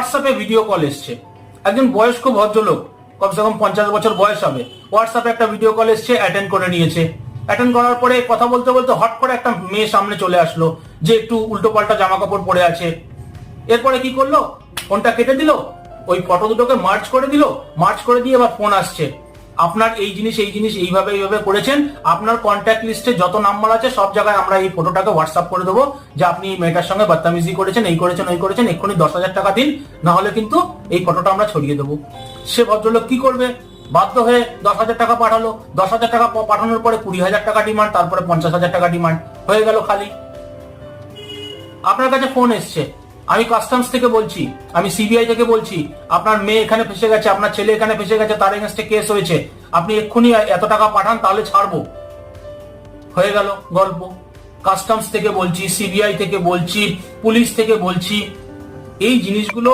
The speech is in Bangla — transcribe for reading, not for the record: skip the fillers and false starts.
হোয়াটসঅ্যাপে ভিডিও কল এসছে, একজন বয়স্ক ভদ্রলোক, কমসে কম 50 বছর বয়স হবে, হোয়াটসঅ্যাপে একটা ভিডিও কল এসছে, অ্যাটেন্ড করে নিয়েছে। অ্যাটেন্ড করার পরে কথা বলতে বলতে হট করে একটা মেয়ে সামনে চলে আসলো, যে একটু উল্টো পাল্টা জামা কাপড় পরে আছে। এরপরে কি করলো, ফোনটা কেটে দিল, ওই ফটো দুটোকে মার্চ করে দিল, মার্চ করে দিয়ে এবার ফোন আসছে, আপনার এই জিনিস এইভাবে করেছেন, আপনার কন্ট্যাক্ট লিস্টে যত নাম্বার আছে সব জায়গায় আমরা এই ফটোটাকে হোয়াটসঅ্যাপ করে দেবো যে আপনি এই মেয়েটার সঙ্গে বদতামিজি করেছেন, এই করেছেন ওই করেছেন, এক্ষুনি 10,000 টাকা দিন, না হলে কিন্তু এই ফটোটা আমরা ছড়িয়ে দেবো। সে ভদ্রলোক কি করবে, বাধ্য হয়ে 10,000 টাকা পাঠালো। 10,000 টাকা পাঠানোর পরে 20,000 টাকা ডিমান্ড, তারপরে 50,000 টাকা ডিমান্ড, হয়ে গেল খালি। আপনার কাছে ফোন এসছে, আমি কাস্টমস থেকে বলছি, আমি সিবিআই থেকে বলছি, আপনার মেয়ে এখানে ফেসে গেছে, আপনার ছেলে এখানে ফেসে গেছে, তার এগেইনস্টে কেস হয়েছে, আপনি এক্ষুনি এত টাকা পাঠান তাহলে ছাড়বো। হয়ে গেল গল্প। কাস্টমস থেকে বলছি, সিবিআই থেকে বলছি, পুলিশ থেকে বলছি, এই জিনিসগুলো